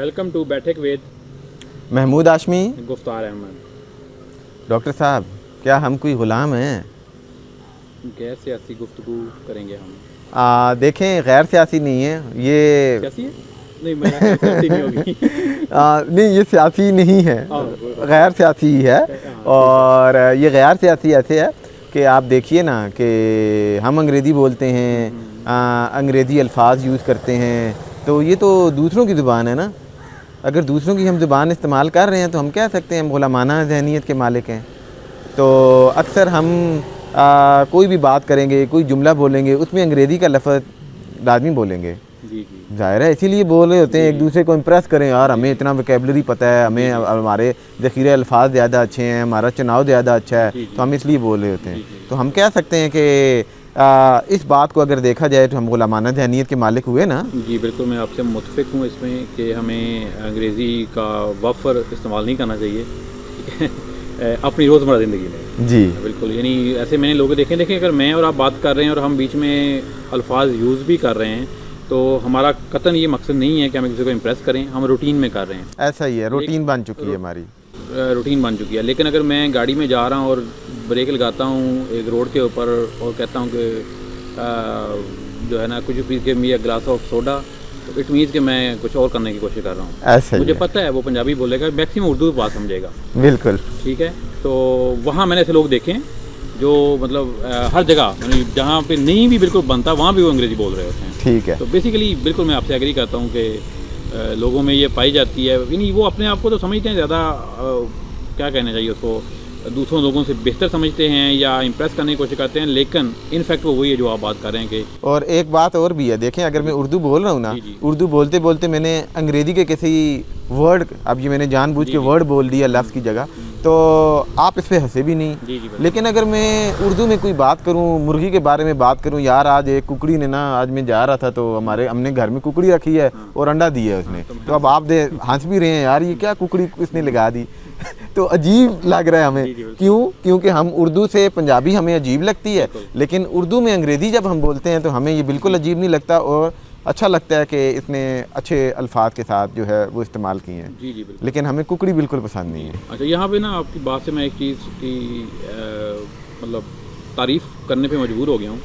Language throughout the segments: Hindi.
वेलकम टू बैठक विद महमूद हाशमी, गुफ्तार अहमद। डॉक्टर साहब, क्या हम कोई ग़ुलाम हैं? गैर सियासी गुफ्तगू करेंगे हम। देखें, गैर सियासी नहीं है ये। सियासी है? नहीं, मेरा ख्याल सियासी नहीं होगी। नहीं, ये सियासी नहीं है, गैर सियासी ही है। और ये गैर सियासी ऐसे है कि आप देखिए ना कि हम अंग्रेज़ी बोलते हैं, अंग्रेज़ी अल्फाज यूज़ करते हैं, तो ये तो दूसरों की ज़ुबान है ना। अगर दूसरों की हम ज़ुबान इस्तेमाल कर रहे हैं तो हम कह सकते हैं हम ग़ुलामाना ज़हनियत के मालिक हैं। तो अक्सर हम कोई भी बात करेंगे, कोई जुमला बोलेंगे, उसमें अंग्रेज़ी का लफ्ज़ लाजमी बोलेंगे। जी, ज़ाहिर है, इसीलिए बोल रहे होते हैं एक दूसरे को इम्प्रेस करें, यार हमें इतना वोकैबुलरी पता है, हमें हमारे ज़ख़ीरे अल्फाज ज़्यादा अच्छे हैं, हमारा चुनाव ज़्यादा अच्छा है, तो हम इसलिए बोल रहे होते हैं। तो हम कह सकते हैं कि इस बात को अगर देखा जाए तो हम ग़ुलामाना ज़हनियत के मालिक हुए ना। जी बिल्कुल, मैं आपसे मुत्तफ़िक़ हूँ इसमें कि हमें अंग्रेज़ी का वफ़र इस्तेमाल नहीं करना चाहिए, ठीक है, अपनी रोज़मर्रा ज़िंदगी में। जी बिल्कुल, यानी ऐसे मैंने लोग देखें अगर मैं और आप बात कर रहे हैं और हम बीच में अल्फाज यूज़ भी कर रहे हैं तो हमारा कतन ये मकसद नहीं है कि हम किसी को इम्प्रेस करें, हम रूटीन में कर रहे हैं। ऐसा ही है, रूटीन बन चुकी है हमारी, रूटीन बन चुकी है। लेकिन अगर मैं गाड़ी में जा रहा हूँ और ब्रेक लगाता हूँ एक रोड के ऊपर और कहता हूँ कि जो है ना, कुछ please give me a glass of soda, तो इट मीन्स कि मैं कुछ और करने की कोशिश कर रहा हूँ। ऐसा मुझे पता है वो पंजाबी बोलेगा, मैक्सिमम उर्दू बात समझेगा। बिल्कुल ठीक है, तो वहाँ मैंने ऐसे लोग देखे हैं जो मतलब हर जगह, यानी जहाँ पे नहीं भी बिल्कुल बनता वहाँ भी वो अंग्रेज़ी बोल रहे होते हैं। ठीक है। तो बेसिकली बिल्कुल मैं आपसे एग्री करता हूँ कि लोगों में ये पाई जाती है, यानी वो अपने आप को तो समझते हैं ज़्यादा, क्या कहना चाहिए उसको, दूसरों लोगों से बेहतर समझते हैं या इम्प्रेस करने की कोशिश करते हैं, लेकिन इनफैक्ट वो वही है जो आप बात कर रहे हैं कि। और एक बात और भी है, देखें, अगर मैं उर्दू बोल रहा हूँ ना, उर्दू बोलते बोलते मैंने अंग्रेज़ी के किसी वर्ड, अब ये मैंने जानबूझ के वर्ड बोल दिया लफ्ज़ की जगह, तो आप इस पर हंसे भी नहीं। लेकिन अगर मैं उर्दू में कोई बात करूं, मुर्गी के बारे में बात करूं, यार आज एक कुकड़ी ने ना, आज मैं जा रहा था तो हमने घर में कुकड़ी रखी है और अंडा दिया है उसने, तो अब आप हंस भी रहे हैं, यार ये क्या कुकड़ी इसने लगा दी। तो अजीब लग रहा है हमें। क्यों? क्योंकि हम उर्दू से पंजाबी हमें अजीब लगती है, लेकिन उर्दू में अंग्रेज़ी जब हम बोलते हैं तो हमें ये बिल्कुल अजीब नहीं लगता और अच्छा लगता है कि इसने अच्छे अल्फाज के साथ जो है वो इस्तेमाल किए हैं। जी जी बिल्कुल। लेकिन हमें कुकड़ी बिल्कुल पसंद नहीं है। अच्छा, यहाँ पे ना आपकी बात से मैं एक चीज़ की मतलब तारीफ़ करने पे मजबूर हो गया हूँ,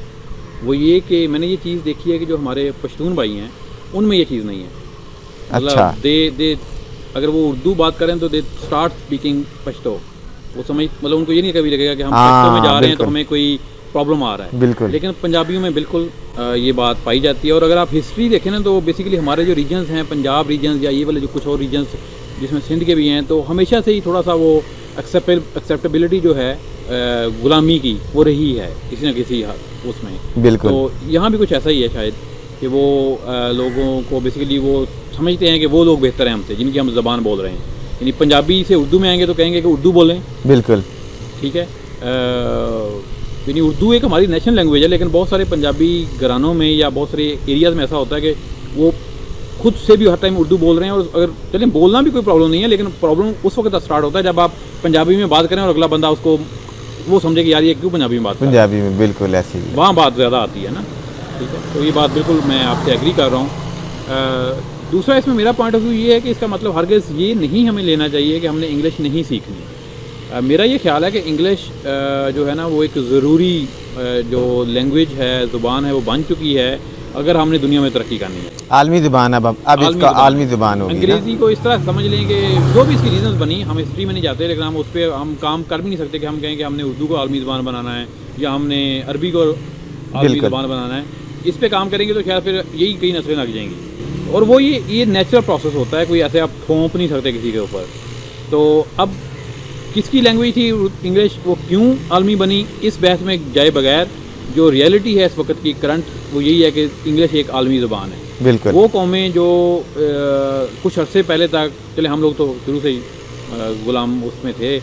वो ये कि मैंने ये चीज़ देखी है कि जो हमारे पश्तून भाई हैं उनमें ये चीज़ नहीं है। अच्छा। दे अगर वो उर्दू बात करें तो दे स्टार्ट स्पीकिंग पश्तो, वो समझ, मतलब उनको ये नहीं कभी लगेगा कि हम पश्तो में जा रहे हैं तो हमें कोई प्रॉब्लम आ रहा है। बिल्कुल। लेकिन पंजाबियों में बिल्कुल ये बात पाई जाती है। और अगर आप हिस्ट्री देखें ना तो बेसिकली हमारे जो रीजन्स हैं, पंजाब रीजन्स या ये वाले जो कुछ और रीजन्स जिसमें सिंध के भी हैं, तो हमेशा से ही थोड़ा सा वो एक्सेप्टेबिलिटी जो है गुलामी की वो रही है किसी न किसी उसमें। बिल्कुल। तो यहाँ भी कुछ ऐसा ही है शायद कि वो लोगों को बेसिकली वो समझते हैं कि वो लोग बेहतर हैं हमसे जिनकी हम ज़बान बोल रहे हैं। यानी पंजाबी से उर्दू में आएंगे तो कहेंगे कि उर्दू बोलें। बिल्कुल। ठीक है, यानी उर्दू एक हमारी नेशनल लैंग्वेज है, लेकिन बहुत सारे पंजाबी घरानों में या बहुत सारे एरियाज़ में ऐसा होता है कि वो खुद से भी हर टाइम उर्दू बोल रहे हैं। और अगर चलें बोलना भी कोई प्रॉब्लम नहीं है, लेकिन प्रॉब्लम उस वक्त स्टार्ट होता है जब आप पंजाबी में बात करें और अगला बंदा उसको वो समझे कि यार ये क्यों पंजाबी में बात कर रहा है। पंजाबी में बिल्कुल ऐसी ही वहाँ बात ज़्यादा आती है ना। ठीक है, तो ये बात बिल्कुल मैं आपसे एग्री कर रहा हूँ। दूसरा इसमें मेरा पॉइंट ऑफ व्यू ये है कि इसका मतलब हरगिज़ ये नहीं हमें लेना चाहिए कि हमने इंग्लिश नहीं सीखनी। मेरा ये ख्याल है कि इंग्लिश जो है ना वो एक ज़रूरी जो लैंग्वेज है, ज़ुबान है, वो बन चुकी है अगर हमने दुनिया में तरक्की करनी है। आलमी ज़ुबान अब इसका आलमी ज़ुबान होगी। अंग्रेज़ी को इस तरह समझ लें कि जो भी इसकी रीजंस बनी, हम हिस्ट्री में नहीं जाते, लेकिन हम उस पर हम काम कर भी नहीं सकते कि हम कहें कि हमने उर्दू को आलमी ज़ुबान बनाना है या हमने अरबी को आलमी ज़ुबान बनाना है। इस पर काम करेंगे तो शायद फिर यही कई नस्लें लग जाएंगी। और वो ये नेचुरल प्रोसेस होता है, कोई ऐसे आप थोप नहीं सकते किसी के ऊपर। तो अब किसकी लैंग्वेज थी इंग्लिश, वो क्यों आलमी बनी, इस बहस में जाए बगैर जो रियलिटी है इस वक्त की करंट, वो यही है कि इंग्लिश एक आलमी ज़ुबान है। बिल्कुल। वो कौमें जो कुछ अरसे पहले तक, चले हम लोग तो शुरू से ही गुलाम उसमें थे,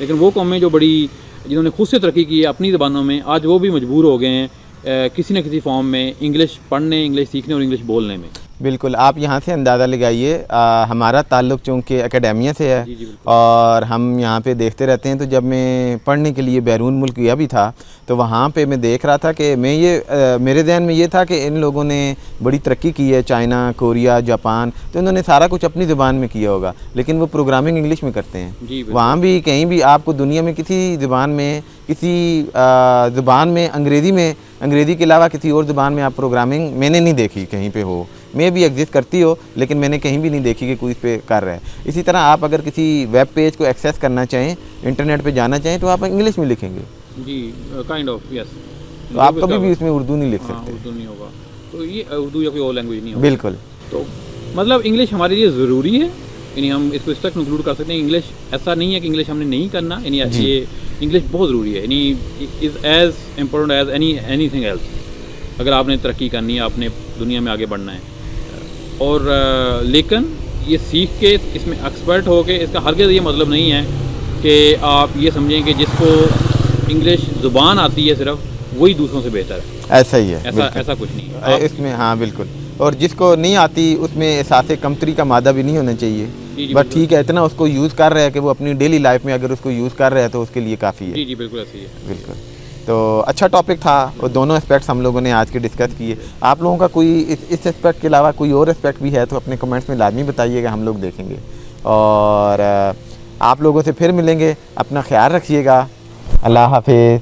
लेकिन वो कौमें जो बड़ी जिन्होंने खुद से तरक्की की है अपनी ज़बानों में, आज वो भी मजबूर हो गए हैं किसी न किसी फॉर्म में इंग्लिश पढ़ने, इंग्लिश सीखने और इंग्लिश बोलने में। बिल्कुल, आप यहाँ से अंदाज़ा लगाइए, हमारा ताल्लुक़ चूँकि एकेडमिया से है। जी जी और हम यहाँ पे देखते रहते हैं। तो जब मैं पढ़ने के लिए बैरून मुल्क गया भी था तो वहाँ पे मैं देख रहा था कि मेरे ज़हन में ये था कि इन लोगों ने बड़ी तरक्की की है, चाइना, कोरिया, जापान, तो इन्होंने सारा कुछ अपनी ज़ुबान में किया होगा, लेकिन वो प्रोग्रामिंग इंग्लिश में करते हैं। वहाँ भी कहीं भी आपको दुनिया में किसी ज़ुबान में, किसी ज़ुबान में, अंग्रेज़ी के अलावा किसी और ज़ुबान में आप प्रोग्रामिंग मैंने नहीं देखी कहीं पे हो। मे भी एग्जिस्ट करती हो, लेकिन मैंने कहीं भी नहीं देखी कि कोई इस पे कर रहा है। इसी तरह आप अगर किसी वेब पेज को एक्सेस करना चाहें, इंटरनेट पे जाना चाहें, तो आप इंग्लिश में लिखेंगे जी, काइंड ऑफ यस। तो आप कभी भी उसमें उर्दू नहीं लिख सकते। उर्दू नहीं होगा तो ये उर्दू या कोई और लैंग्वेज नहीं होगा। बिल्कुल। तो मतलब इंग्लिश हमारे लिए ज़रूरी है, यानी हम इसको इस तक कंक्लूड कर सकते हैं। इंग्लिश ऐसा नहीं है कि इंग्लिश हमने नहीं करना, यानी ये इंग्लिश बहुत ज़रूरी है, यानी is as important as anything else. अगर आपने तरक्की करनी है, आपने दुनिया में आगे बढ़ना है, और लेकिन ये सीख के इसमें एक्सपर्ट हो के, इसका हरगिज़ ये मतलब नहीं है कि आप ये समझें कि जिसको इंग्लिश ज़ुबान आती है सिर्फ वही दूसरों से बेहतर है। ऐसा ही है, ऐसा कुछ नहीं है इसमें। हाँ बिल्कुल। और जिसको नहीं आती उसमें एहसास कमतरी का मादा भी नहीं होना चाहिए। बट ठीक है, इतना उसको यूज़ कर रहा है कि वो अपनी डेली लाइफ में अगर उसको यूज़ कर रहा है तो उसके लिए काफ़ी है। जी जी बिल्कुल ऐसे ही है। बिल्कुल। तो अच्छा टॉपिक था, और दोनों एस्पेक्ट्स हम लोगों ने आज के डिस्कस किए। आप लोगों का कोई इस एस्पेक्ट के अलावा कोई और एस्पेक्ट भी है तो अपने कमेंट्स में लाजमी बताइएगा, हम लोग देखेंगे। और आप लोगों से फिर मिलेंगे, अपना ख्याल रखिएगा। अल्लाह हाफिज़।